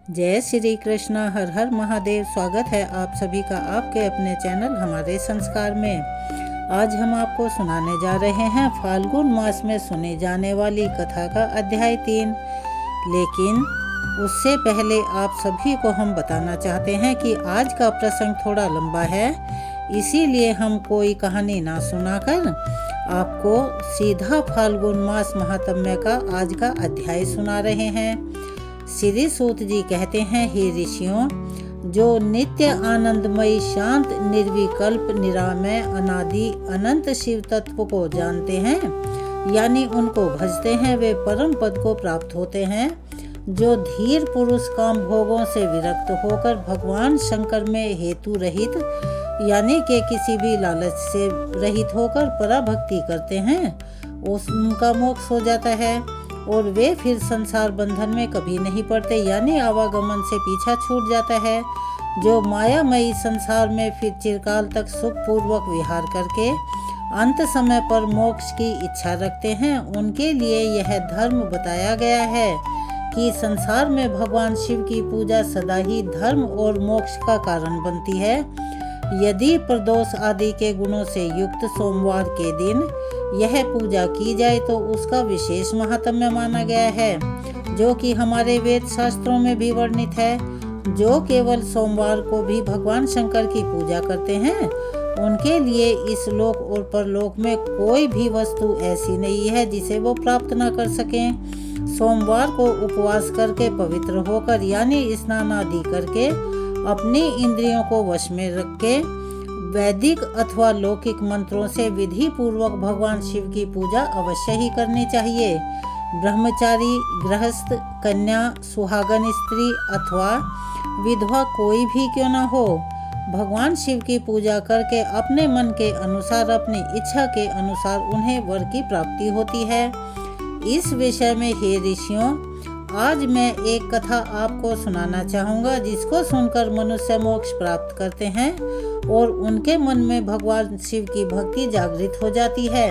जय श्री कृष्ण। हर हर महादेव। स्वागत है आप सभी का आपके अपने चैनल हमारे संस्कार में। आज हम आपको सुनाने जा रहे हैं फाल्गुन मास में सुनी जाने वाली कथा का अध्याय 3। लेकिन उससे पहले आप सभी को हम बताना चाहते हैं कि आज का प्रसंग थोड़ा लंबा है, इसीलिए हम कोई कहानी ना सुनाकर आपको सीधा फाल्गुन मास महात्म्य का आज का अध्याय सुना रहे हैं। श्री सूत जी कहते हैं, हे ऋषियों, जो नित्य आनंदमयी शांत निर्विकल्प निरामय अनादि अनंत शिव तत्व को जानते हैं, यानी उनको भजते हैं, वे परम पद को प्राप्त होते हैं। जो धीर पुरुष काम भोगों से विरक्त होकर भगवान शंकर में हेतु रहित यानी कि किसी भी लालच से रहित होकर पराभक्ति करते हैं, उनका मोक्ष हो जाता है और वे फिर संसार बंधन में कभी नहीं पड़ते, यानी आवागमन से पीछा छूट जाता है। जो मायामयी संसार में फिर चिरकाल तक सुखपूर्वक विहार करके अंत समय पर मोक्ष की इच्छा रखते हैं, उनके लिए यह धर्म बताया गया है कि संसार में भगवान शिव की पूजा सदा ही धर्म और मोक्ष का कारण बनती है। यदि प्रदोष आदि के गुणों से युक्त सोमवार के दिन यह पूजा की जाए तो उसका विशेष महात्म्य माना गया है, जो कि हमारे वेद शास्त्रों में भी वर्णित है। जो केवल सोमवार को भी भगवान शंकर की पूजा करते हैं, उनके लिए इस लोक और परलोक में कोई भी वस्तु ऐसी नहीं है जिसे वो प्राप्त न कर सकें। सोमवार को उपवास करके पवित्र होकर यानी स्नान आदि करके अपनी इंद्रियों को वश में रख के वैदिक अथवा लौकिक मंत्रों से विधि पूर्वक भगवान शिव की पूजा अवश्य ही करनी चाहिए। ब्रह्मचारी, गृहस्थ, कन्या, सुहागन स्त्री अथवा विधवा कोई भी क्यों न हो, भगवान शिव की पूजा करके अपने मन के अनुसार अपनी इच्छा के अनुसार उन्हें वर की प्राप्ति होती है। इस विषय में हे ऋषियों, आज मैं एक कथा आपको सुनाना चाहूँगा जिसको सुनकर मनुष्य मोक्ष प्राप्त करते हैं और उनके मन में भगवान शिव की भक्ति जागृत हो जाती है।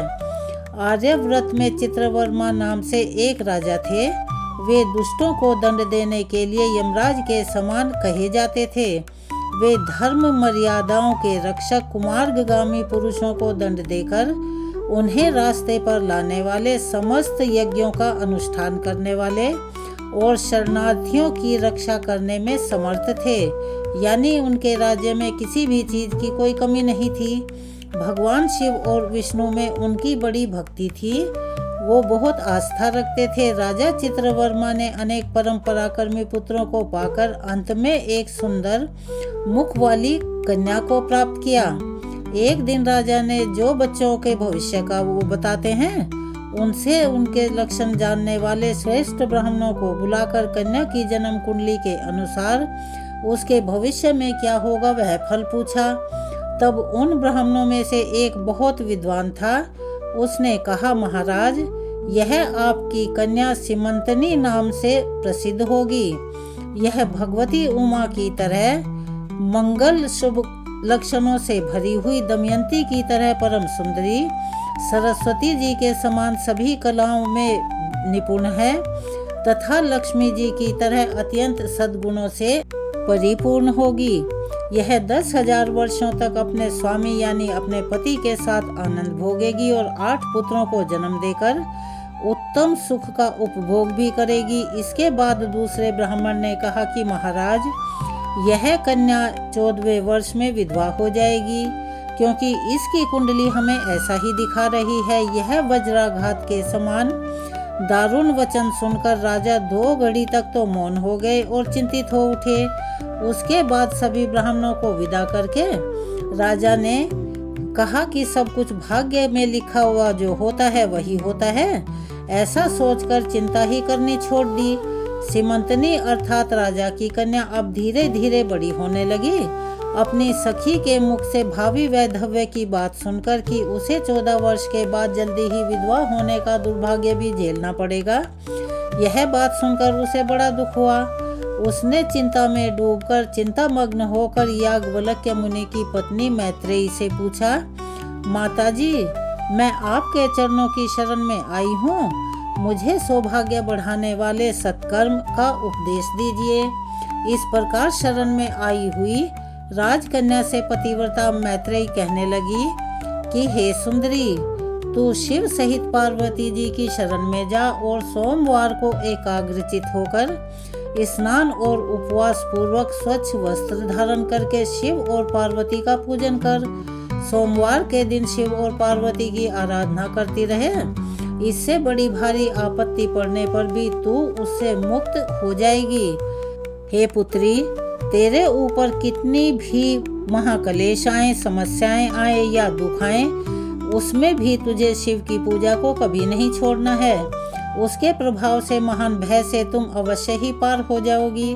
आर्यव्रत में चित्रवर्मा नाम से एक राजा थे। वे दुष्टों को दंड देने के लिए यमराज के समान कहे जाते थे। वे धर्म मर्यादाओं के रक्षक कुमार्गामी पुरुषों को दंड देकर उन्हें रास्ते पर लाने वाले, समस्त यज्ञों का अनुष्ठान करने वाले और शरणार्थियों की रक्षा करने में समर्थ थे, यानी उनके राज्य में किसी भी चीज की कोई कमी नहीं थी। भगवान शिव और विष्णु में उनकी बड़ी भक्ति थी, वो बहुत आस्था रखते थे। राजा चित्रवर्मा ने अनेक परम पराक्रमी पुत्रों को पाकर अंत में एक सुंदर मुख वाली कन्या को प्राप्त किया। एक दिन राजा ने जो बच्चों के भविष्य का वो बताते हैं, उनसे उनके लक्षण जानने वाले श्रेष्ठ ब्राह्मणों को बुलाकर कन्या की जन्म कुंडली के अनुसार उसके भविष्य में क्या होगा वह फल पूछा। तब उन ब्राह्मणों में से एक बहुत विद्वान था। उसने कहा, महाराज, यह आपकी कन्या सीमंतनी नाम से प्रसिद्ध होगी। यह भगवती उमा की तरह मंगल शुभ लक्षणों से भरी हुई दमयंती की तरह परम सुंदरी, सरस्वती जी के समान सभी कलाओं में निपुण है तथा लक्ष्मी जी की तरह अत्यंत सद्गुणों से परिपूर्ण होगी। यह 10,000 वर्षों तक अपने स्वामी यानी अपने पति के साथ आनंद भोगेगी और 8 पुत्रों को जन्म देकर उत्तम सुख का उपभोग भी करेगी। इसके बाद दूसरे ब्राह्मण ने कहा कि महाराज, यह कन्या 14वें वर्ष में विधवा हो जाएगी, क्योंकि इसकी कुंडली हमें ऐसा ही दिखा रही है। यह वज्राघात के समान दारुण वचन सुनकर राजा 2 घड़ी तक तो मौन हो गए और चिंतित हो उठे। उसके बाद सभी ब्राह्मणों को विदा करके राजा ने कहा कि सब कुछ भाग्य में लिखा हुआ जो होता है वही होता है। ऐसा सोचकर चिंता ही करनी छोड़ दी। सीमंतनी अर्थात राजा की कन्या अब धीरे धीरे बड़ी होने लगी। अपनी सखी के मुख से भावी वैधव्य की बात सुनकर कि उसे 14 वर्ष के बाद जल्दी ही विधवा होने का दुर्भाग्य भी झेलना पड़ेगा, यह बात सुनकर उसे बड़ा दुख हुआ। उसने चिंता में डूबकर चिंतामग्न होकर याज्ञवल्क्य मुनि की पत्नी मैत्रेयी से पूछा, माताजी, मैं आपके चरणों की शरण में आई हूँ, मुझे सौभाग्य बढ़ाने वाले सत्कर्म का उपदेश दीजिए। इस प्रकार शरण में आई हुई राजकन्या से पतिव्रता मैत्रेयी कहने लगी कि हे सुंदरी, तू शिव सहित पार्वती जी की शरण में जा और सोमवार को एकाग्रचित होकर स्नान और उपवास पूर्वक स्वच्छ वस्त्र धारण करके शिव और पार्वती का पूजन कर सोमवार के दिन शिव और पार्वती की आराधना करती रहे। इससे बड़ी भारी आपत्ति पड़ने पर भी तू उससे मुक्त हो जाएगी। हे पुत्री, तेरे ऊपर कितनी भी महाक्लेश आए, समस्याएं आए या दुख आए, उसमें भी तुझे शिव की पूजा को कभी नहीं छोड़ना है। उसके प्रभाव से महान भय से तुम अवश्य ही पार हो जाओगी।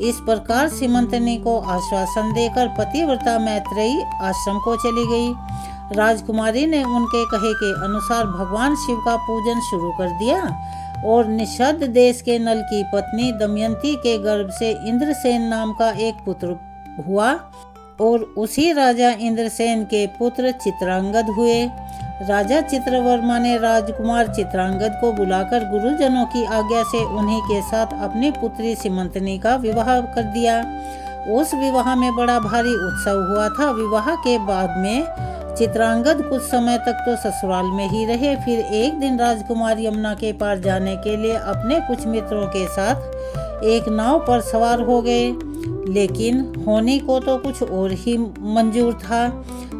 इस प्रकार सीमंतनी को आश्वासन देकर पतिव्रता मैत्रेयी आश्रम को चली गई। राजकुमारी ने उनके कहे के अनुसार भगवान शिव का पूजन शुरू कर दिया और निषद देश के नल की पत्नी दमयंती के गर्भ से इंद्रसेन नाम का एक पुत्र हुआ और उसी राजा इंद्रसेन के पुत्र चित्रांगद हुए। राजा चित्रवर्मा ने राजकुमार चित्रांगद को बुलाकर गुरुजनों की आज्ञा से उन्हीं के साथ अपनी पुत्री सीमंतनी का विवाह कर दिया। उस विवाह में बड़ा भारी उत्सव हुआ था। विवाह के बाद में चित्रांगद कुछ समय तक तो ससुराल में ही रहे। फिर एक दिन राजकुमार यमुना के पार जाने के लिए अपने कुछ मित्रों के साथ एक नाव पर सवार हो गए, लेकिन होनी को तो कुछ और ही मंजूर था।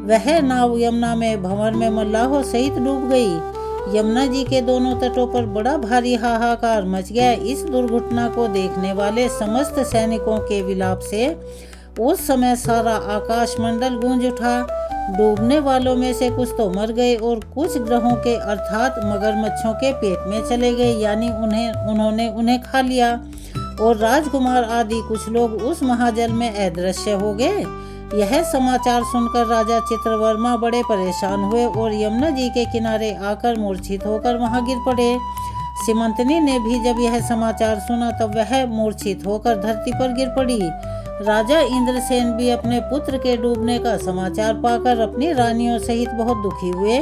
वह नाव यमुना में भंवर में मल्लाहों सहित डूब गई। यमुना जी के दोनों तटों पर बड़ा भारी हाहाकार मच गया। इस दुर्घटना को देखने वाले समस्त सैनिकों के विलाप से उस समय सारा आकाश मंडल गूंज उठा। डूबने वालों में से कुछ तो मर गए और कुछ ग्रहों के अर्थात मगरमच्छों के पेट में चले गए, यानी उन्होंने उन्हें खा लिया। और राजकुमार आदि कुछ लोग उस महाजल में अदृश्य हो गए। यह समाचार सुनकर राजा चित्रवर्मा बड़े परेशान हुए और यमुना जी के किनारे आकर मूर्छित होकर वहां गिर पड़े। सीमंतनी ने भी जब यह समाचार सुना तब वह मूर्छित होकर धरती पर गिर पड़ी। राजा इंद्रसेन भी अपने पुत्र के डूबने का समाचार पाकर अपनी रानियों सहित बहुत दुखी हुए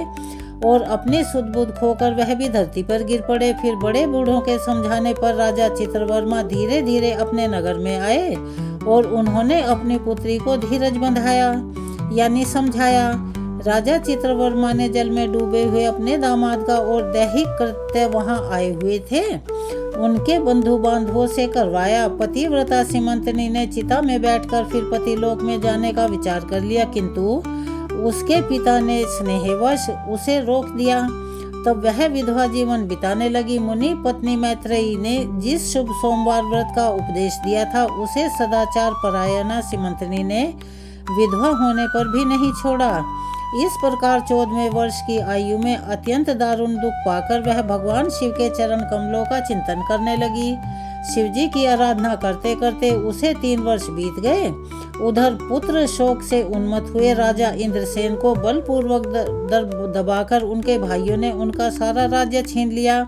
और अपनी सुध-बुध खोकर वह भी धरती पर गिर पड़े। फिर बड़े बूढ़ों के समझाने पर राजा चित्रवर्मा धीरे धीरे अपने नगर में आए और उन्होंने अपनी पुत्री को धीरज बंधाया यानी समझाया। राजा चित्रवर्मा ने जल में डूबे हुए अपने दामाद का और दैहिक कृत्य वहां आए हुए थे उनके बंधु बांधवों से करवाया। पतिव्रता सीमंतनी ने चिता में बैठकर फिर पतिलोक में जाने का विचार कर लिया, किंतु उसके पिता ने स्नेहवश उसे रोक दिया। तब वह विधवा जीवन बिताने लगी। मुनि पत्नी मैत्रेयी ने जिस शुभ सोमवार व्रत का उपदेश दिया था उसे सदाचार परायणा सीमंतनी ने विधवा होने पर भी नहीं छोड़ा। इस प्रकार 14वें वर्ष की आयु में अत्यंत दारुण दुख पाकर वह भगवान शिव के चरण कमलों का चिंतन करने लगी। शिव जी की आराधना करते करते उसे 3 वर्ष बीत गए। उधर पुत्र शोक से उन्मत्त हुए राजा इंद्रसेन को बलपूर्वक दबाकर उनके भाइयों ने उनका सारा राज्य छीन लिया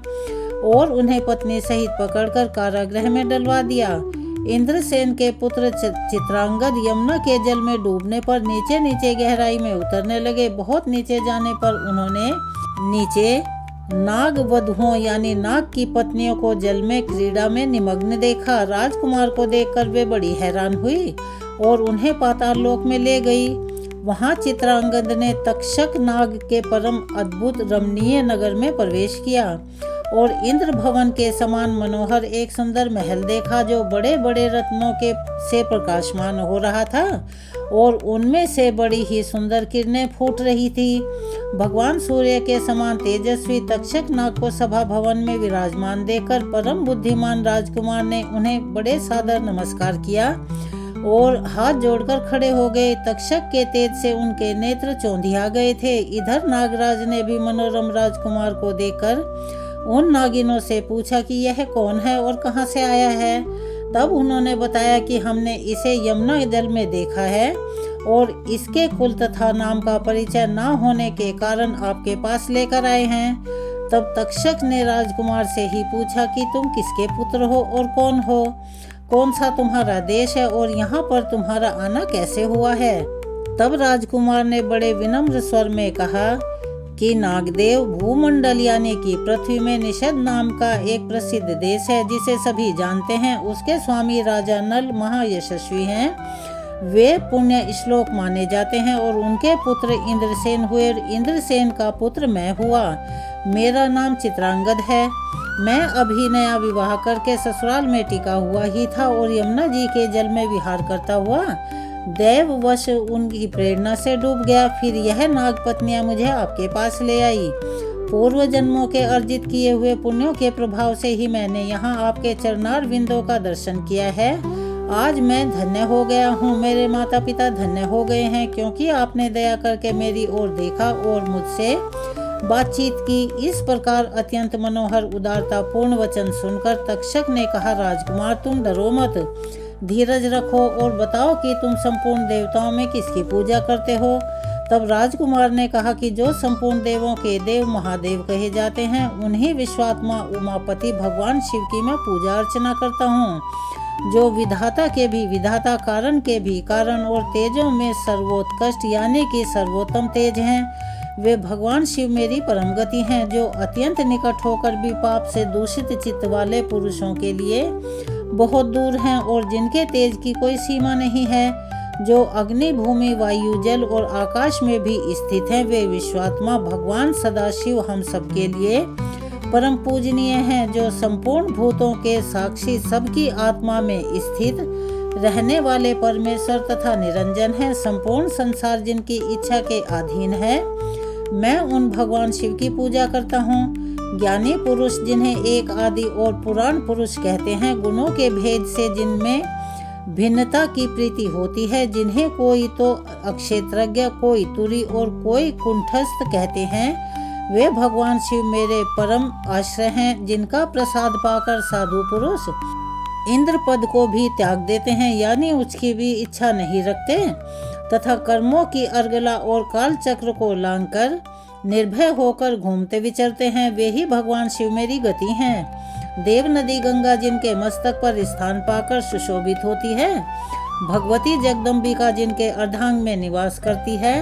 और उन्हें पत्नी सहित पकड़कर कारागृह में डलवा दिया। इंद्रसेन के पुत्र चित्रांगद यमुना के जल में डूबने पर नीचे नीचे गहराई में उतरने लगे। बहुत नीचे जाने पर उन्होंने नीचे नाग वधुओं यानी नाग की पत्नियों को जल में क्रीड़ा में निमग्न देखा। राजकुमार को देखकर वे बड़ी हैरान हुई और उन्हें पाताल लोक में ले गई। वहां चित्रांगद ने तक्षक नाग के परम अद्भुत रमणीय नगर में प्रवेश किया और इंद्र भवन के समान मनोहर एक सुंदर महल देखा जो बड़े बड़े रत्नों के से प्रकाशमान हो रहा था और उनमें से बड़ी ही सुंदर किरणें फूट रही थी। भगवान सूर्य के समान तेजस्वी तक्षक नाग को सभा भवन में विराजमान देखकर परम बुद्धिमान राजकुमार ने उन्हें बड़े सादर नमस्कार किया और हाथ जोड़कर खड़े हो गए। तक्षक के तेज से उनके नेत्र चौंधिया गए थे। इधर नागराज ने भी मनोरम राजकुमार को देखकर उन नागिनों से पूछा कि यह कौन है और कहां से आया है। तब उन्होंने बताया कि हमने इसे यमुना जल में देखा है और इसके कुल तथा नाम का परिचय न होने के कारण आपके पास लेकर आए हैं। तब तक्षक ने राजकुमार से ही पूछा कि तुम किसके पुत्र हो और कौन हो, कौन सा तुम्हारा देश है और यहाँ पर तुम्हारा आना कैसे हुआ है। तब राजकुमार ने बड़े विनम्र स्वर में कहा कि नागदेव भूमंडल यानी कि पृथ्वी में निषद नाम का एक प्रसिद्ध देश है जिसे सभी जानते हैं। उसके स्वामी राजा नल महायशस्वी हैं। वे पुण्य श्लोक माने जाते हैं और उनके पुत्र इंद्रसेन हुए। इंद्रसेन का पुत्र मैं हुआ। मेरा नाम चित्रांगद है। मैं अभी नया विवाह करके ससुराल में टिका हुआ ही था और यमुना जी के जल में विहार करता हुआ दैववश उनकी प्रेरणा से डूब गया। फिर यह नागपत्नियां मुझे आपके पास ले आई। पूर्व जन्मों के अर्जित किए हुए पुण्यों के प्रभाव से ही मैंने यहाँ आपके चरणार विंदों का दर्शन किया है। आज मैं धन्य हो गया हूँ। मेरे माता पिता धन्य हो गए हैं क्योंकि आपने दया करके मेरी ओर देखा और मुझसे बातचीत की। इस प्रकार अत्यंत मनोहर उदारता पूर्ण वचन सुनकर तक्षक ने कहा, राजकुमार तुम डरो मत, धीरज रखो और बताओ कि तुम संपूर्ण देवताओं में किसकी पूजा करते हो। तब राजकुमार ने कहा कि जो संपूर्ण देवों के देव महादेव कहे जाते हैं उन्हीं विश्वात्मा उमापति भगवान शिव की मैं पूजा अर्चना करता हूँ, जो विधाता के भी विधाता, कारण के भी कारण और तेजों में सर्वोत्कृष्ट यानी कि सर्वोत्तम तेज हैं। वे भगवान शिव मेरी परम गति हैं, जो अत्यंत निकट होकर भी पाप से दूषित चित्त वाले पुरुषों के लिए बहुत दूर हैं और जिनके तेज की कोई सीमा नहीं है, जो अग्नि, भूमि, वायु, जल और आकाश में भी स्थित हैं। वे विश्वात्मा भगवान सदाशिव हम सबके लिए परम पूजनीय हैं, जो संपूर्ण भूतों के साक्षी, सबकी आत्मा में स्थित रहने वाले परमेश्वर तथा निरंजन हैं। संपूर्ण संसार जिनकी इच्छा के अधीन है, मैं उन भगवान शिव की पूजा करता हूँ। ज्ञानी पुरुष जिन्हें एक आदि और पुराण पुरुष कहते हैं, गुणों के भेद से जिनमें भिन्नता की प्रीति होती है, जिन्हें कोई तो अक्षेत्रज्ञ, कोई तुरी और कोई कुंठस्थ कहते हैं, वे भगवान शिव मेरे परम आश्रय हैं। जिनका प्रसाद पाकर साधु पुरुष इंद्र पद को भी त्याग देते हैं यानी उसकी भी इच्छा नहीं रखते तथा कर्मों की अर्गला और काल चक्र को लांघकर निर्भय होकर घूमते विचरते हैं, वे ही भगवान शिव मेरी गति हैं। देव नदी गंगा जिनके मस्तक पर स्थान पाकर सुशोभित होती है, भगवती जगदम्बिका जिनके अर्धांग में निवास करती है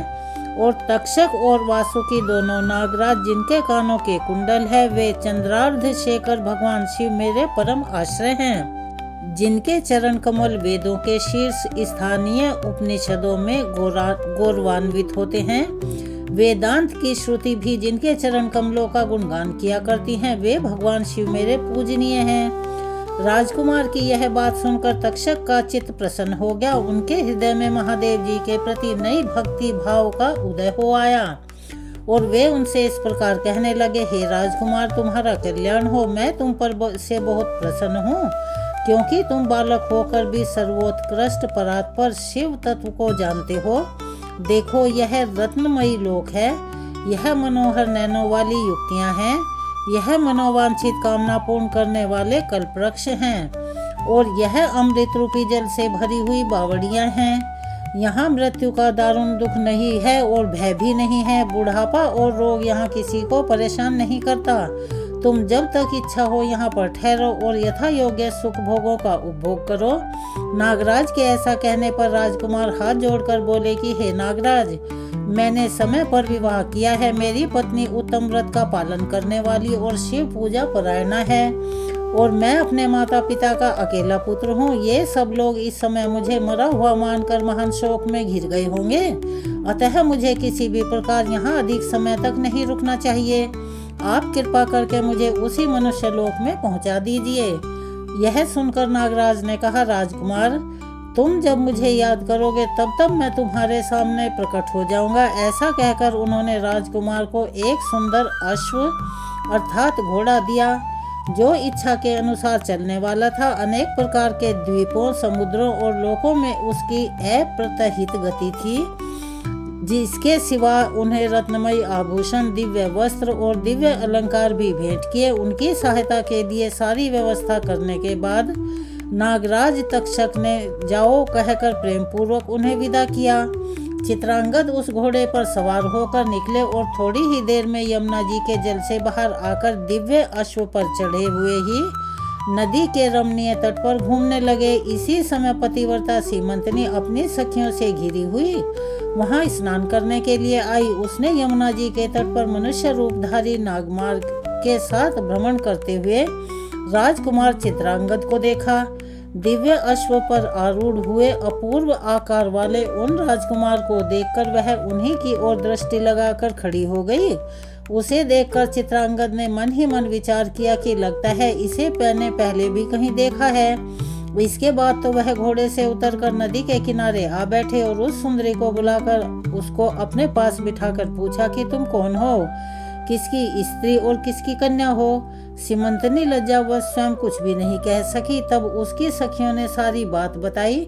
और तक्षक और वासुकी दोनों नागराज जिनके कानों के कुंडल है, वे चंद्रार्ध शेखर भगवान शिव मेरे परम आश्रय हैं। जिनके चरण कमल वेदों के शीर्ष स्थानीय उपनिषदों में गौरवान्वित होते हैं, वेदांत की श्रुति भी जिनके चरण कमलों का गुणगान किया करती हैं, वे भगवान शिव मेरे पूजनीय हैं। राजकुमार की यह बात सुनकर तक्षक का चित्त प्रसन्न हो गया। उनके हृदय में महादेव जी के प्रति नई भक्ति भाव का उदय हो आया और वे उनसे इस प्रकार कहने लगे, हे राजकुमार तुम्हारा कल्याण हो। मैं तुम पर से बहुत प्रसन्न हूँ क्योंकि तुम बालक होकर भी सर्वोत्कृष्ट परात्पर शिव तत्व को जानते हो। देखो यह रत्नमयी लोक है, यह मनोहर नैनों वाली युक्तियां हैं, यह मनोवांछित कामना पूर्ण करने वाले कल्पवृक्ष हैं और यह अमृत रूपी जल से भरी हुई बावड़ियां हैं। यहाँ मृत्यु का दारुण दुख नहीं है और भय भी नहीं है। बुढ़ापा और रोग यहाँ किसी को परेशान नहीं करता। तुम जब तक इच्छा हो यहाँ पर ठहरो और यथा योग्य सुख भोगों का उपभोग करो। नागराज के ऐसा कहने पर राजकुमार हाथ जोड़कर बोले कि हे नागराज, मैंने समय पर विवाह किया है। मेरी पत्नी उत्तम व्रत का पालन करने वाली और शिव पूजा परायणा है और मैं अपने माता पिता का अकेला पुत्र हूँ। ये सब लोग इस समय मुझे मरा हुआ मानकर महान शोक में घिर गए होंगे, अतः मुझे किसी भी प्रकार यहाँ अधिक समय तक नहीं रुकना चाहिए। आप कृपा करके मुझे उसी मनुष्य लोक में पहुँचा दीजिए। यह सुनकर नागराज ने कहा, राजकुमार तुम जब मुझे याद करोगे तब तब मैं तुम्हारे सामने प्रकट हो जाऊंगा। ऐसा कहकर उन्होंने राजकुमार को एक सुंदर अश्व अर्थात घोड़ा दिया जो इच्छा के अनुसार चलने वाला था। अनेक प्रकार के द्वीपों, समुद्रों और लोकों में उसकी अप्रतिहित गति थी, जिसके सिवा उन्हें रत्नमयी आभूषण, दिव्य वस्त्र और दिव्य अलंकार भी भेंट किए। उनकी सहायता के लिए सारी व्यवस्था करने के बाद नागराज तक्षक ने जाओ कहकर प्रेम पूर्वक उन्हें विदा किया। चित्रांगद उस घोड़े पर सवार होकर निकले और थोड़ी ही देर में यमुना जी के जल से बाहर आकर दिव्य अश्व पर चढ़े हुए ही नदी के रमणीय तट पर घूमने लगे। इसी समय पतिव्रता सीमंतनी अपनी सखियों से घिरी हुई वहां स्नान करने के लिए आई। उसने यमुना जी के तट पर मनुष्य रूपधारी नागमार्ग के साथ भ्रमण करते हुए राजकुमार चित्रांगद को देखा। दिव्य अश्व पर आरूढ़ हुए अपूर्व आकार वाले उन राजकुमार को देखकर वह उन्हीं की ओर दृष्टि लगाकर खड़ी हो गई। उसे देखकर चित्रांगद ने मन ही मन विचार किया कि लगता है इसे मैंने पहले भी कहीं देखा है। इसके बाद तो वह घोड़े से उतरकर नदी के किनारे आ बैठे और उस सुंदरी को बुलाकर उसको अपने पास बिठाकर पूछा कि तुम कौन हो, किसकी स्त्री और किसकी कन्या हो। सीमंतनी लज्जावश स्वयं कुछ भी नहीं कह सकी। तब उसकी सखियों ने सारी बात बताई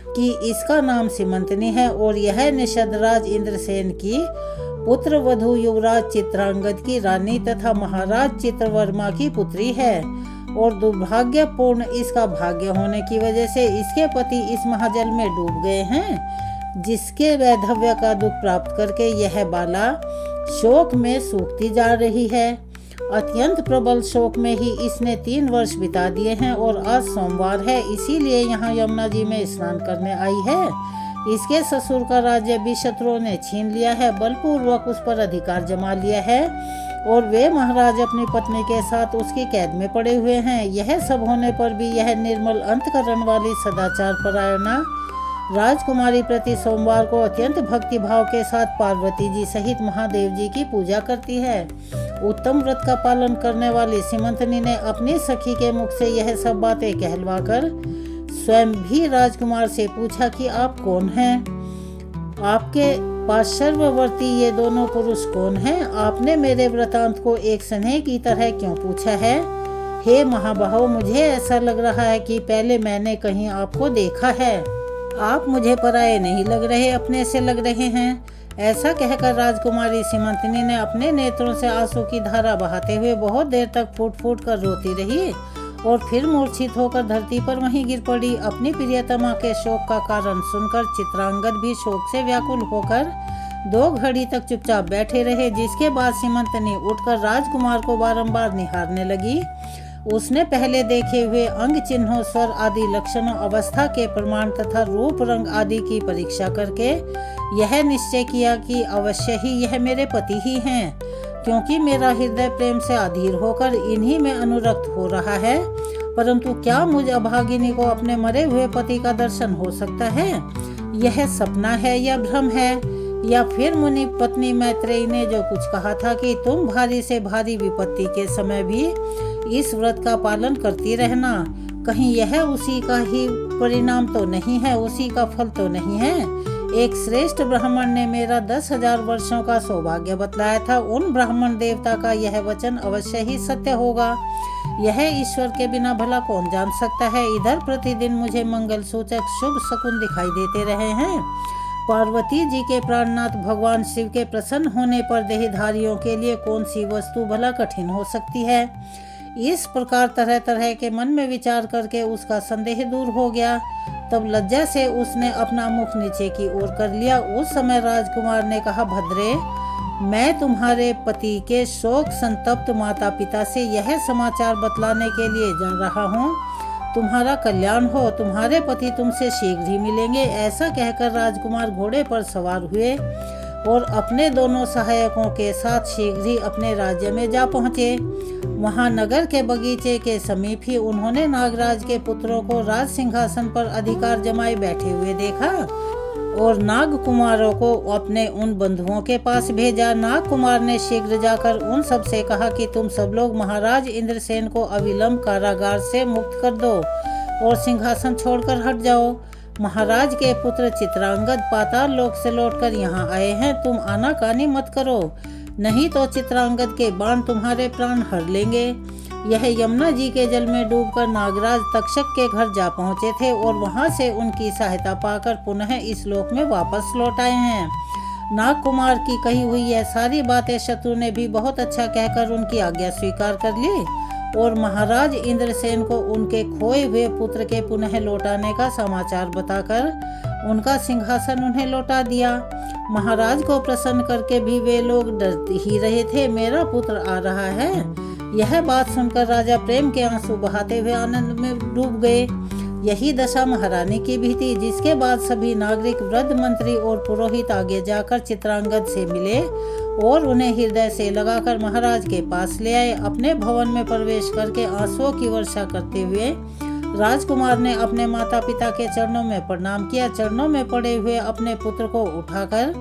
कि इसका नाम सीमंतनी है और यह निषदराज इंद्रसेन की पुत्र वधू युवराज चित्रांगद की रानी तथा महाराज चित्रवर्मा की पुत्री है और दुर्भाग्यपूर्ण इसका भाग्य होने की वजह से इसके पति इस महाजल में डूब गए हैं, जिसके वैधव्य का दुख प्राप्त करके यह बाला शोक में सूखती जा रही है। अत्यंत प्रबल शोक में ही इसने 3 वर्ष बिता दिए हैं और आज सोमवार है, इसीलिए यहाँ यमुना जी में स्नान करने आई है। इसके ससुर का राज्य भी शत्रुओं ने छीन लिया है, बलपूर्वक उस पर अधिकार जमा लिया है और वे महाराज अपनी पत्नी के साथ उसकी कैद में पड़े हुए हैं। यह सब होने पर भी यह निर्मल अंतकरण वाली सदाचार परायणा राजकुमारी प्रति सोमवार को अत्यंत भक्ति भाव के साथ पार्वती जी सहित महादेव जी की पूजा करती है। उत्तम व्रत का पालन करने वाली सीमंतनी ने अपनी सखी के मुख से यह सब बातें कहलवाकर स्वयं भी राजकुमार से पूछा कि आप कौन हैं, आपके पार्श्ववर्ती ये दोनों पुरुष कौन हैं, आपने मेरे वृतांत को एक स्नेह की तरह क्यों पूछा है। हे महाबाहो, मुझे ऐसा लग रहा है कि पहले मैंने कहीं आपको देखा है। आप मुझे पराये नहीं लग रहे, अपने से लग रहे हैं। ऐसा कहकर राजकुमारी सीमंतनी ने अपने नेत्रों से आंसू की धारा बहाते हुए बहुत देर तक फूट फूट कर रोती रही और फिर मूर्छित होकर धरती पर वहीं गिर पड़ी। अपनी प्रियतमा के शोक का कारण सुनकर चित्रांगद भी शोक से व्याकुल होकर 2 घड़ी तक चुपचाप बैठे रहे, जिसके बाद सीमंतनी उठकर राजकुमार को बारंबार निहारने लगी। उसने पहले देखे हुए अंग चिन्हों, स्वर आदि लक्षणों, अवस्था के प्रमाण तथा रूप रंग आदि की परीक्षा करके यह निश्चय किया कि अवश्य ही यह मेरे पति ही हैं, क्योंकि मेरा हृदय प्रेम से अधीर होकर इन्हीं में अनुरक्त हो रहा है। परंतु क्या मुझ अभागिनी को अपने मरे हुए पति का दर्शन हो सकता है? यह सपना है या भ्रम है? या फिर मुनि पत्नी मैत्रेयी ने जो कुछ कहा था कि तुम भारी से भारी विपत्ति के समय भी इस व्रत का पालन करती रहना, कहीं यह उसी का ही परिणाम तो नहीं है, उसी का फल तो नहीं है। एक श्रेष्ठ ब्राह्मण ने मेरा 10,000 वर्षों का सौभाग्य बतलाया था। उन ब्राह्मण देवता का यह वचन अवश्य ही सत्य होगा। यह ईश्वर के बिना भला कौन जान सकता है। इधर प्रतिदिन मुझे मंगल सूचक शुभ शकुन दिखाई देते रहे हैं। पार्वती जी के प्राणनाथ भगवान शिव के प्रसन्न होने पर देहधारियों के लिए कौन सी वस्तु भला कठिन हो सकती है। इस प्रकार तरह तरह के मन में विचार करके उसका संदेह दूर हो गया। तब लज्जा से उसने अपना मुख नीचे की ओर कर लिया। उस समय राजकुमार ने कहा, भद्रे, मैं तुम्हारे पति के शोक संतप्त माता पिता से यह समाचार बतलाने के लिए जा रहा हूँ। तुम्हारा कल्याण हो, तुम्हारे पति तुमसे शीघ्र ही मिलेंगे। ऐसा कहकर राजकुमार घोड़े पर सवार हुए और अपने दोनों सहायकों के साथ शीघ्र ही अपने राज्य में जा पहुँचे। वहां नगर के बगीचे के समीप ही उन्होंने नागराज के पुत्रों को राज सिंहासन पर अधिकार जमाए बैठे हुए देखा और नाग कुमारों को अपने उन बंधुओं के पास भेजा। नाग कुमार ने शीघ्र जाकर उन सब से कहा कि तुम सब लोग महाराज इंद्रसेन को अविलंब कारागार से मुक्त कर दो और सिंहासन छोड़कर हट जाओ। महाराज के पुत्र चित्रांगद पाताल लोक से लौटकर यहाँ आए हैं, तुम आनाकानी मत करो, नहीं तो चित्रांगद के बाण तुम्हारे प्राण हर लेंगे। यह यमुना जी के जल में डूबकर नागराज तक्षक के घर जा पहुँचे थे और वहाँ से उनकी सहायता पाकर पुनः इस लोक में वापस लौट आए हैं। नाग कुमार की कही हुई यह सारी बातें शत्रु ने भी बहुत अच्छा कहकर उनकी आज्ञा स्वीकार कर ली और महाराज इंद्रसेन को उनके खोए हुए पुत्र के पुनः लौटाने का समाचार बताकर उनका सिंहासन उन्हें लौटा दिया। महाराज को प्रसन्न करके भी वे लोग डर ही रहे थे, मेरा पुत्र आ रहा है, यह बात सुनकर राजा प्रेम के आंसू बहाते हुए आनंद में डूब गए। यही दशा महारानी की भी थी, जिसके बाद सभी नागरिक, वृद्ध, मंत्री और पुरोहित आगे जाकर चित्रांगद से मिले और उन्हें हृदय से लगाकर महाराज के पास ले आए। अपने भवन में प्रवेश करके आंसुओं की वर्षा करते हुए राजकुमार ने अपने माता पिता के चरणों में प्रणाम किया। चरणों में पड़े हुए अपने पुत्र को उठाकर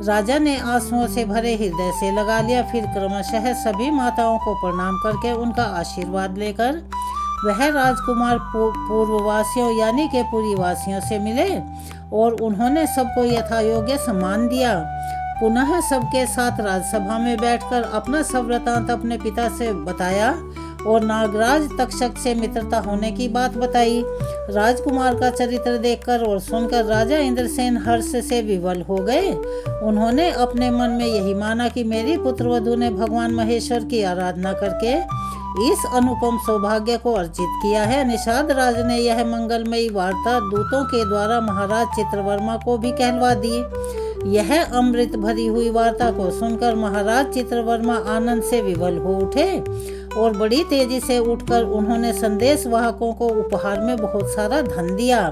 राजा ने आंसुओं से भरे हृदय से लगा लिया। फिर क्रमशः सभी माताओं को प्रणाम करके उनका आशीर्वाद लेकर वह राजकुमार पूर्ववासियों यानी के पुरीवासियों से मिले और उन्होंने सबको यथायोग्य सम्मान दिया। पुनः सबके साथ राजसभा में बैठकर अपना सब वृतांत अपने पिता से बताया और नागराज तक्षक से मित्रता होने की बात बताई। राजकुमार का चरित्र देखकर और सुनकर राजा इंद्रसेन हर्ष से विवल हो गए। उन्होंने अपने मन में यही माना कि मेरी पुत्रवधू ने भगवान महेश्वर की आराधना करके इस अनुपम सौभाग्य को अर्जित किया है। निषाद राज ने यह मंगलमयी वार्ता दूतों के द्वारा महाराज चित्रवर्मा को भी कहलवा दी। यह अमृत भरी हुई वार्ता को सुनकर महाराज चित्रवर्मा आनंद से विवल हो उठे और बड़ी तेजी से उठकर उन्होंने संदेश वाहकों को उपहार में बहुत सारा धन दिया।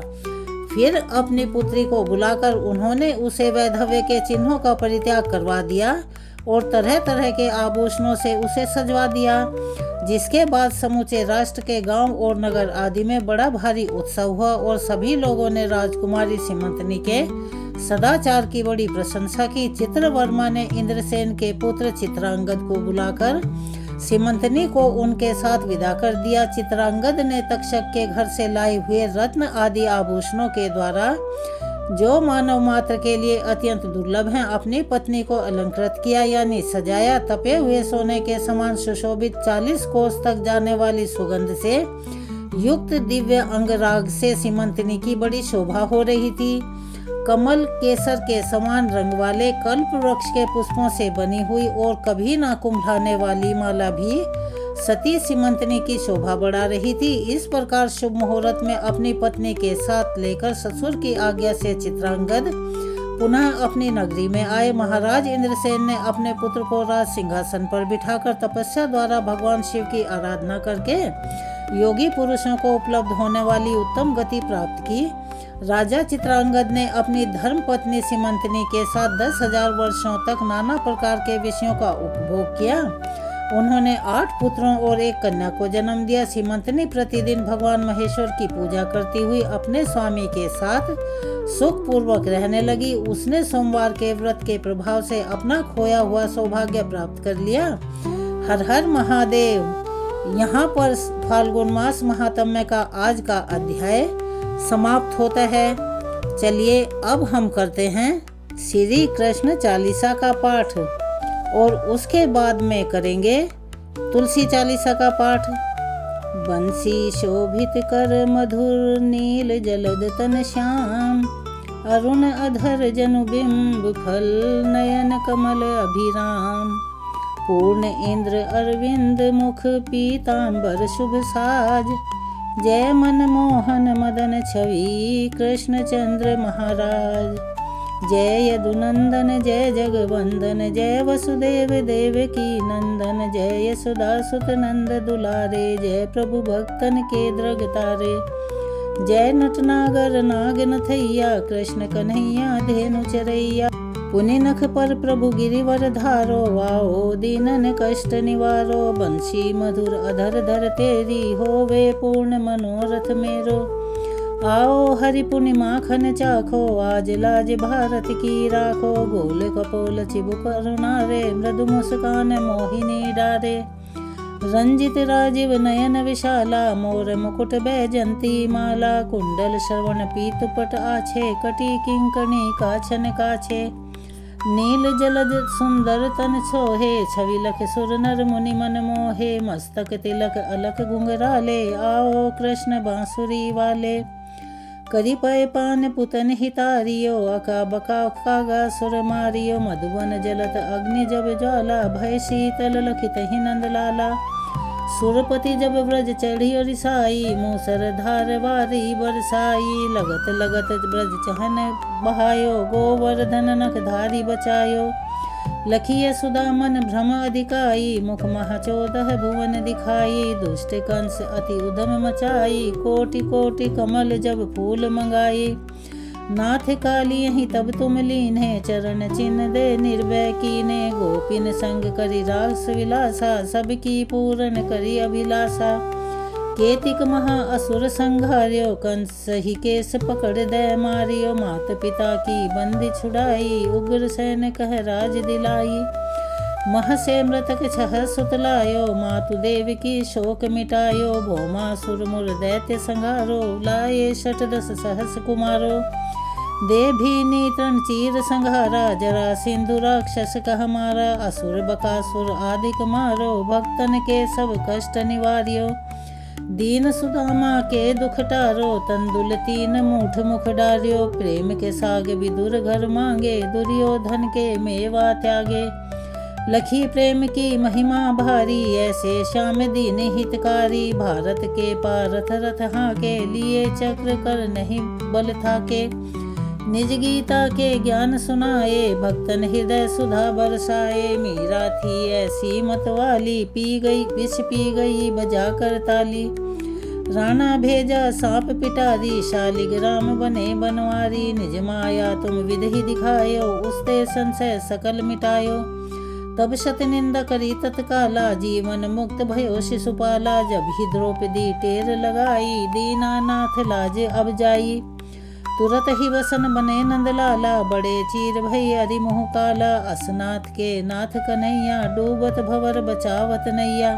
फिर अपनी पुत्री को बुलाकर उन्होंने उसे वैधव्य के चिन्हों का परित्याग करवा दिया और तरह तरह के आभूषणों से उसे सजवा दिया। जिसके बाद समूचे राष्ट्र के गांव और नगर आदि में बड़ा भारी उत्सव हुआ और सभी लोगों ने राजकुमारी सीमंतनी के सदाचार की बड़ी प्रशंसा की। चित्रवर्मा ने इंद्रसेन के पुत्र चित्रांगद को बुलाकर सीमंतनी को उनके साथ विदा कर दिया। चित्रांगद ने तक्षक के घर से लाए हुए रत्न आदि आभूषणों के द्वारा, जो मानव मात्र के लिए अत्यंत दुर्लभ हैं, अपनी पत्नी को अलंकृत किया यानी सजाया। तपे हुए सोने के समान सुशोभित 40 कोस तक जाने वाली सुगंध से युक्त दिव्य अंगराग से सीमंतनी की बड़ी शोभा हो रही थी। कमल केसर के समान रंग वाले कल्प वृक्ष के पुष्पों से बनी हुई और कभी ना कुंभलाने वाली माला भी सती सीमंतनी की शोभा बढ़ा रही थी। इस प्रकार शुभ मुहूर्त में अपनी पत्नी के साथ लेकर ससुर की आज्ञा से चित्रांगद पुनः अपनी नगरी में आए। महाराज इंद्रसेन ने अपने पुत्र को राज सिंहासन पर बिठाकर तपस्या द्वारा भगवान शिव की आराधना करके योगी पुरुषों को उपलब्ध होने वाली उत्तम गति प्राप्त की। राजा चित्रांगद ने अपनी धर्म पत्नी सीमंतनी के साथ 10,000 वर्षों तक नाना प्रकार के विषयों का उपभोग किया। उन्होंने 8 पुत्रों और 1 कन्या को जन्म दिया। सीमंतनी प्रतिदिन भगवान महेश्वर की पूजा करती हुई अपने स्वामी के साथ सुख पूर्वक रहने लगी। उसने सोमवार के व्रत के प्रभाव से अपना खोया हुआ सौभाग्य प्राप्त कर लिया। हर हर महादेव। यहाँ पर फाल्गुन मास महात्म्य का आज का अध्याय समाप्त होता है। चलिए अब हम करते हैं श्री कृष्ण चालीसा का पाठ और उसके बाद में करेंगे तुलसी चालीसा का पाठ। बंसी शोभित कर मधुर नील जलद तन श्याम, अरुण अधर जनु बिंब फल नयन कमल अभिराम। पूर्ण इंद्र अरविंद मुख पीतांबर शुभ साज, जय मन मोहन मदन छवि कृष्ण चंद्र महाराज। जय यदुनंदन जय जगवंदन, जय वसुदेव देवकी नंदन, जय यशोदा सुत नंद दुलारे, जय प्रभु भक्तन के दृग तारे। जय नटनागर नाग नथैया, कृष्ण कन्हैया धेनु चरैया। पुनि नख पर प्रभु गिरिवर धारो, आओ दीनन कष्ट निवारो। बंशी मधुर अधर धर तेरी, होवे पूर्ण मनोरथ मेरो। आओ हरि पुनि माखन चाखो, आज लाज भारत की राखो। गोल कपोल चिबुक अरुणारे, मृदु मुस्कान मोहिनी डारे। रंजित राजीव नयन विशाला, मोर मुकुट बैजंती माला। कुंडल श्रवण पीतपट आछे, कटी किंकणी काछन काछे। नील जलद सुंदर तन सोहे, छवि लख सुर नर मुनि मन मोहे। मस्तक तिलक अलक घुंघराले, आओ कृष्ण बांसुरी वाले। करी पय पान पुतन हितारियो, अका बका कागा सुर मारियो। मधुवन जलत अग्नि जब ज्वाला, भय शीतल लखित ही नंद लाला। सुरपति जब ब्रज चढ़ियो रिसाई, मूसर धार वारी बरसाई। लगत लगत ब्रज चहन बहायो, गोवर्धन नख धारी बचायो। लखिय सुधा मन भ्रम अधिकाई, मुख महा 14 भुवन दिखाई। दुष्ट कंस अति उदम मचाई, कोटि कोटि कमल जब फूल मंगाई। नाथ काली यही तब तुम लीन्हे, चरण चिन्ह दे निर्भय कीने। गोपिन संग करी रास विलासा, सबकी पूरन करी अभिलाषा। केतिक महा असुर संघार्यो, कंस सही केस पकड़ दे मारियो। मात पिता की बंदी छुड़ाई, उग्र सैन कह राज दिलाई। मह से मृतक 6 सुत लायो, मातु देव की शोक मिटायो। भौमासुर मुर दैत्य संघारो, लाए 10 सहस कुमारो। दे भीनी तृण चीर संघारा, जरा सिंधु राक्षस कह मारा। असुर बकासुर आदिक मारो, भक्तन के सब कष्ट निवार्यो। दीन सुदामा के दुख टारो, तंदुल 3 मूठ मुख डार्यो। प्रेम के साग विदुर घर मांगे, दुर्योधन के मेवा त्यागे। लखी प्रेम की महिमा भारी, ऐसे श्याम दीन हितकारी। भारत के पारथ रथ हाके, लिए चक्र कर नहीं बल थाके। निज गीता के ज्ञान सुनाए, भक्तन हृदय सुधा बरसाए। मीरा थी ऐसी मतवाली, पी गई विष पी गई बजा कर ताली। राणा भेजा सांप पिटारी, शालिग्राम बने बनवारी। निज माया तुम विधि दिखायो, उसते संशय सकल मिटायो। तब शत निंदा करी तत्काला, जीवन मुक्त भयो शिशुपाला। जब ही द्रौपदी टेर लगाई, दीनानाथ लाज अब जाई। तुरत ही वसन बने नंदलाला, बड़े चीर भई अरि मुँह काला। असनाथ के नाथ कन्हैया, डूबत भवर बचावत नैया।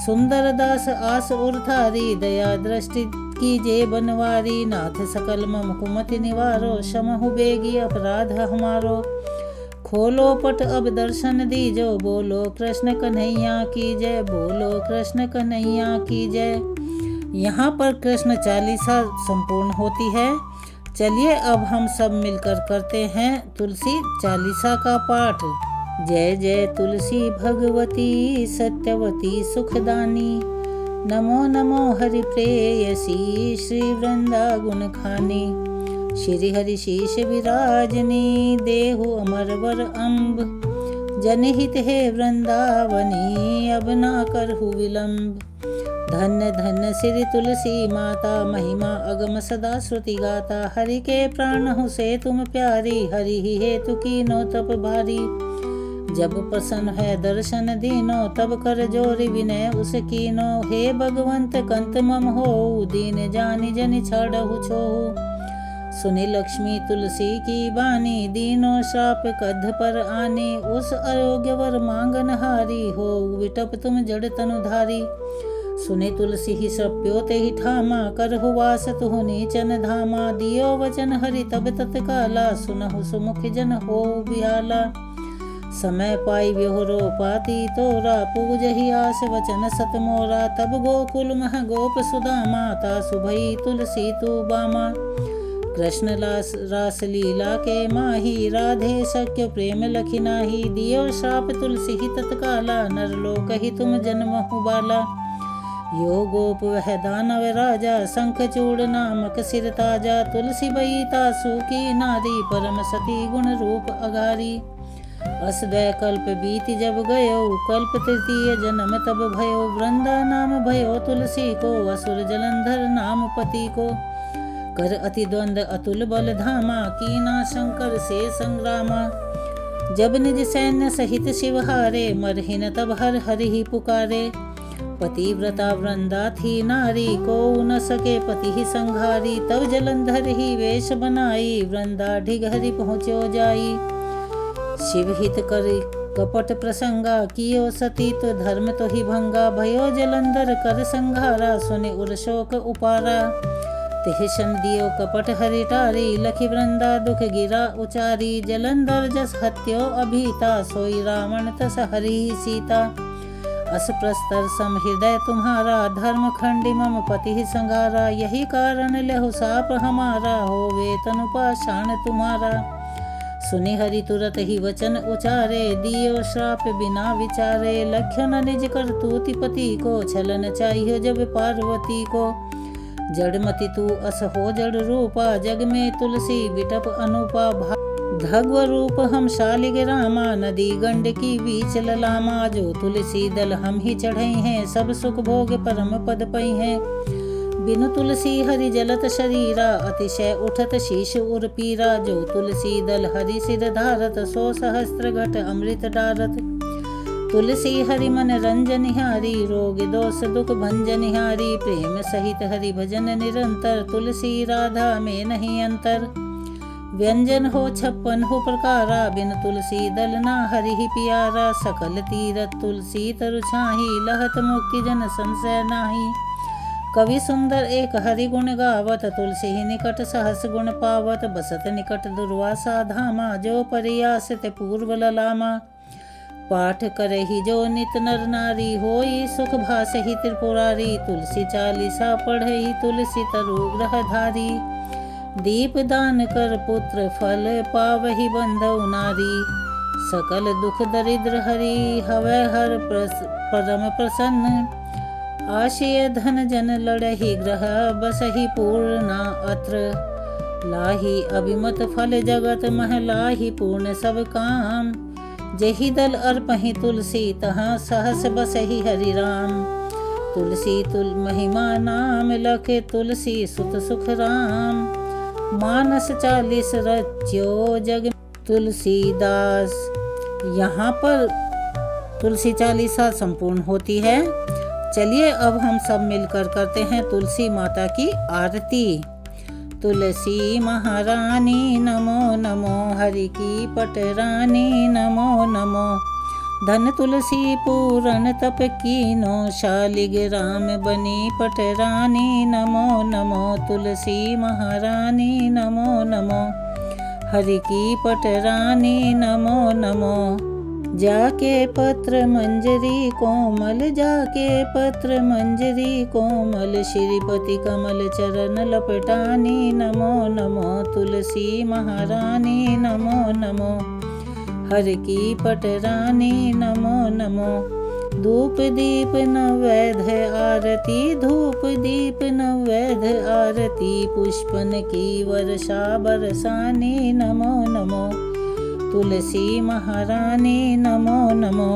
सुंदर दास आस उरथारी, दया दृष्टि कीजे बनवारी। नाथ सकल मम कुमति निवारो, समहु बेगी अपराध हमारो। खोलो पट अब दर्शन दीजो, बोलो कृष्ण कन्हैया की जय। बोलो कृष्ण कन्हैया की जय। यहाँ पर कृष्ण चालीसा संपूर्ण होती है। चलिए अब हम सब मिलकर करते हैं तुलसी चालीसा का पाठ। जय जय तुलसी भगवती, सत्यवती सुखदानी। नमो नमो हरि प्रेयसी, श्री वृंदा गुण खानी। श्री हरि शीश विराजनी, देहु अमर वर अम्ब। जनहित है वृंदावनी, अब ना करहु विलम्ब। धन्य धन्य श्री तुलसी माता, महिमा अगम सदा श्रुति गाता। हरि के प्राण हो से तुम प्यारी, हरि ही हेतु कीनो तप भारी। जब प्रसन्न है दर्शन दीनो, तब कर जोरि विनय उस कीनो। हे भगवंत कंत मम हो, दीन जानि जनि छाड़हु छोहु। सुनि लक्ष्मी तुलसी की बानी, दीनो श्राप कद्ध पर आनी। उस आरोग्य वर मांगन हारी, हो विटप तुम जड़ तनुधारी। सुने तुलसी ही सप्यो ते ही ठामा, करहु वास तुहु नीचन धामा। दियो वचन हरि तब तत्काला, सुनहु सुमुख जन हो बिहाला। समय पाई व्योहरो पाती तोरा, पूजहि आस वचन सत मोरा। तब गोकुल मह गोप सुदामा, तासु भई तुलसी तू बामा। कृष्ण रास लीला के माही, राधे सख्य प्रेम लखि नाही। दियो श्राप तुलसी ही तत्काला, नरलोक ही तुम जन्महु बाला। यो गोप वह दानव राजा, शंखचूड़ नामक सिर ताजा। तुलसी बई तासु की नारी, परम सती गुण रूप अगारी। अस वै कल्प बीत जब गयो, कल्प तृतीय जन्म तब भयो। वृंदा नाम भयो तुलसी को, असुर जलंधर नाम पति को। कर अति द्वंद अतुल बल धामा, कीना शंकर से संग्रामा। जब निज सैन्य सहित शिव हारे, मरहिन तब हर हरि ही पुकारे। पतिव्रता वृंदा थी नारी, को न सके पति ही संघारी। तब जलंधर ही वेश बनाई, वृंदा ढिग हरि पहुँचो जाई। शिव हित करी कपट प्रसंगा, कियो सती तो धर्म तो ही भंगा। भयो जलंधर कर संघारा, सुनि उर शोक उपारा। तिह शन दियो कपट हरि टारी, लखी वृंदा दुख गिरा उचारी। जलंधर जस हत्यो अभीता, सोई रावण तस हरि सीता। अस प्रस्तर सम हृदय तुम्हारा, धर्म खंडी मम पति संघारा। यही कारण लहु साप हमारा, होवे तनु पाषाण तुम्हारा। सुनि हरि तुरत ही वचन उचारे, दियो श्राप बिना विचारे। लख्यन निज करतूति पति को, छलन चाहिए जब पार्वती को। जड़मति तू अस हो जड़ रूपा, जग में तुलसी बिटप अनुपा। धग्व रूप हम शालिग्रामा, नदी गंडकी बीच ललामा। जो तुलसी दल हम ही चढ़ई हैं, सब सुख भोग परम पद पई हैं। बिनु तुलसी हरि जलत शरीरा, अतिशय उठत शीश उर पीरा। जो तुलसी दल हरि सिर धारत, सो सहस्त्र घट अमृत डारत। तुलसी हरि मन रंजनिहारी, रोग दोष दुख भंजनिहारी। प्रेम सहित हरि भजन निरंतर, तुलसी राधा में नहीं अंतर। व्यंजन हो 56 हो प्रकारा, बिन तुलसी दल ना हरि ही पियारा। सकल तीरथ तुलसी तरु छाही, लहत मुक्ति जन संशय नाही। कवि सुंदर एक हरि गुण गावत, तुलसी ही निकट सहस गुण पावत। बसत निकट दुर्वासा धामा, जो परियास ते पूर्व ललामा। पाठ करहि जो नित नर नारी, होई सुख भासहि त्रिपुरारी। तुलसी चालीसा पढ़हि, तुलसी तरु ग्रह धारी। दीप दान कर पुत्र, फल पावहि बंधु नारी। सकल दुख दरिद्र हरि, हवै हर परम प्रसन्न। आशय धन जन लड़हि, ग्रह बसहि पूर्णा अत्र। लाही अभिमत फल जगत मह, लाही पूर्ण सब काम। जेहि दल अर्पहि तुलसी, तहाँ सहस बसहि हरि राम। तुलसी तुल महिमा नाम, लखे तुलसी सुत सुख राम। मानस 40 रच्यो जग तुलसीदास। यहाँ पर तुलसी चालीसा संपूर्ण होती है। चलिए अब हम सब मिलकर करते हैं तुलसी माता की आरती। तुलसी महारानी नमो नमो, हरि की पटरानी नमो नमो। धन तुलसी पूरन तप कीनो, शालिग्राम बनी पटरानी नमो नमो। तुलसी महारानी नमो नमो, हरि की पटरानी नमो नमो। जाके पत्र मंजरी कोमल, जाके पत्र मंजरी कोमल। श्रीपति कमल चरण लपटानी नमो नमो। तुलसी महारानी नमो नमो, हरि की पटरानी नमो नमो। धूप दीप नवैध आरती, धूप दीप नवैध आरती। पुष्पन की वर्षा बरसानी नमो नमो। तुलसी महारानी नमो नमो।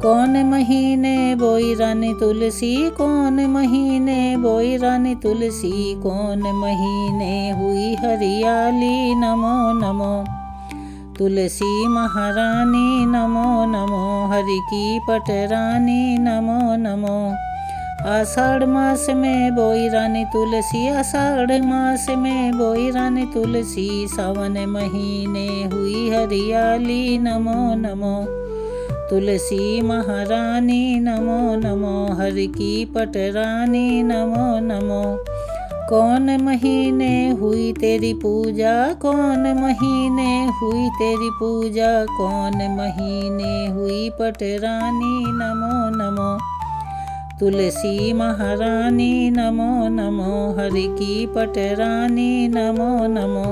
कौन महीने बोई रानी तुलसी, कौन महीने बोई रानी तुलसी। कौन महीने हुई हरियाली नमो नमो। तुलसी महारानी नमो नमो, हरि की पटरानी नमो नमो। आषाढ़ मास में बोई रानी तुलसी, आषाढ़ मास में बोई रानी तुलसी। सावन महीने हुई हरियाली नमो नमो। तुलसी महारानी नमो नमो, हरि की पटरानी नमो नमो। कौन महीने हुई तेरी पूजा, कौन महीने हुई तेरी पूजा। कौन महीने हुई पटरानी नमो नमो। तुलसी महारानी नमो नमो, हरि की पटरानी नमो नमो।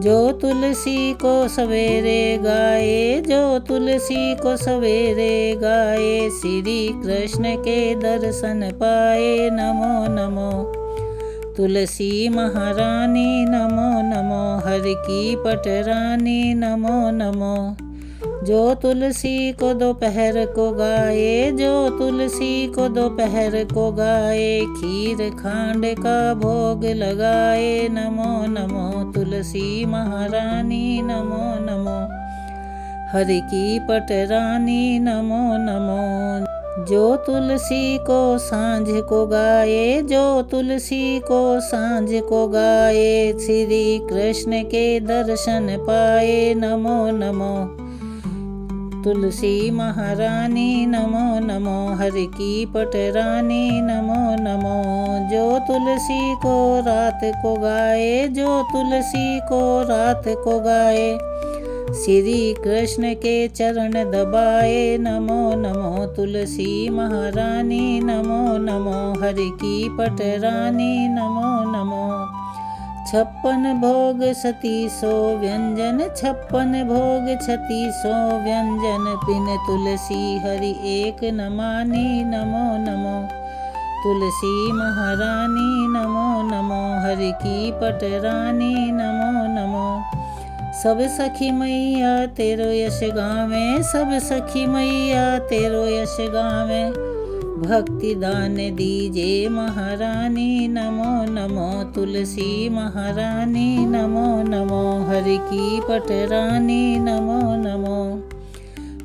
जो तुलसी को सवेरे गाए, जो तुलसी को सवेरे गाए। श्री कृष्ण के दर्शन पाए नमो नमो। तुलसी महारानी नमो नमो, हरि की पटरानी नमो नमो। जो तुलसी को दोपहर को गाए, जो तुलसी को दोपहर को गाए। खीर खांड का भोग लगाए नमो नमो। तुलसी महारानी नमो नमो, हरि की पटरानी नमो नमो। जो तुलसी को सांझ को गाए, जो तुलसी को सांझ को गाए। श्री कृष्ण के दर्शन पाए नमो नमो। तुलसी महारानी नमो नमो, हरि की पटरानी नमो नमो। जो तुलसी को रात को गाए, जो तुलसी को रात को गाए। श्री कृष्ण के चरण दबाए नमो नमो। तुलसी महारानी नमो नमो, हरि की पटरानी नमो नमो। 56 भोग 36 व्यंजन, 56 भोग 36 व्यंजन। बिन तुलसी हरि एक न मानी नमो नमो। तुलसी महारानी नमो नमो, हरि की पटरानी नमो नमो। सब सखी मैया तेरो यश गावे, सब सखी मैया तेरो यश गावे। भक्ति दान दीजे महारानी, नमो नमो तुलसी महारानी, नमो नमो हरि की पटरानी, नमो नमो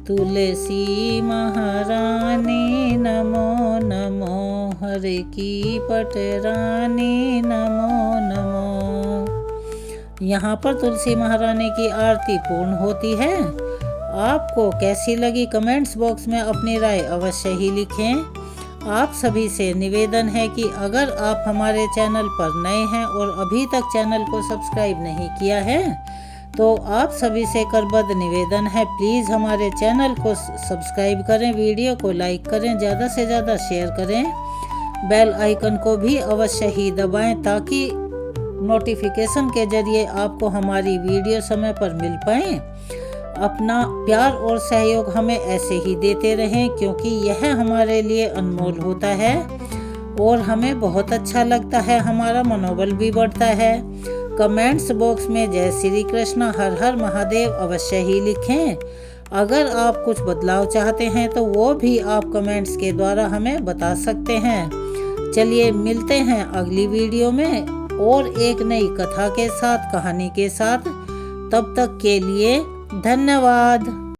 तुलसी महारानी, नमो नमो हरि की पटरानी, नमो नमो। यहाँ पर तुलसी महारानी की आरती पूर्ण होती है। आपको कैसी लगी कमेंट्स बॉक्स में अपनी राय अवश्य ही लिखें। आप सभी से निवेदन है कि अगर आप हमारे चैनल पर नए हैं और अभी तक चैनल को सब्सक्राइब नहीं किया है तो आप सभी से करबद्ध निवेदन है, प्लीज़ हमारे चैनल को सब्सक्राइब करें, वीडियो को लाइक करें, ज़्यादा से ज़्यादा शेयर करें, बेल आइकन को भी अवश्य ही दबाएं ताकि नोटिफिकेशन के जरिए आपको हमारी वीडियो समय पर मिल पाए। अपना प्यार और सहयोग हमें ऐसे ही देते रहें क्योंकि यह हमारे लिए अनमोल होता है और हमें बहुत अच्छा लगता है, हमारा मनोबल भी बढ़ता है। कमेंट्स बॉक्स में जय श्री कृष्ण हर हर महादेव अवश्य ही लिखें। अगर आप कुछ बदलाव चाहते हैं तो वो भी आप कमेंट्स के द्वारा हमें बता सकते हैं। चलिए मिलते हैं अगली वीडियो में और एक नई कथा के साथ, कहानी के साथ। तब तक के लिए धन्यवाद।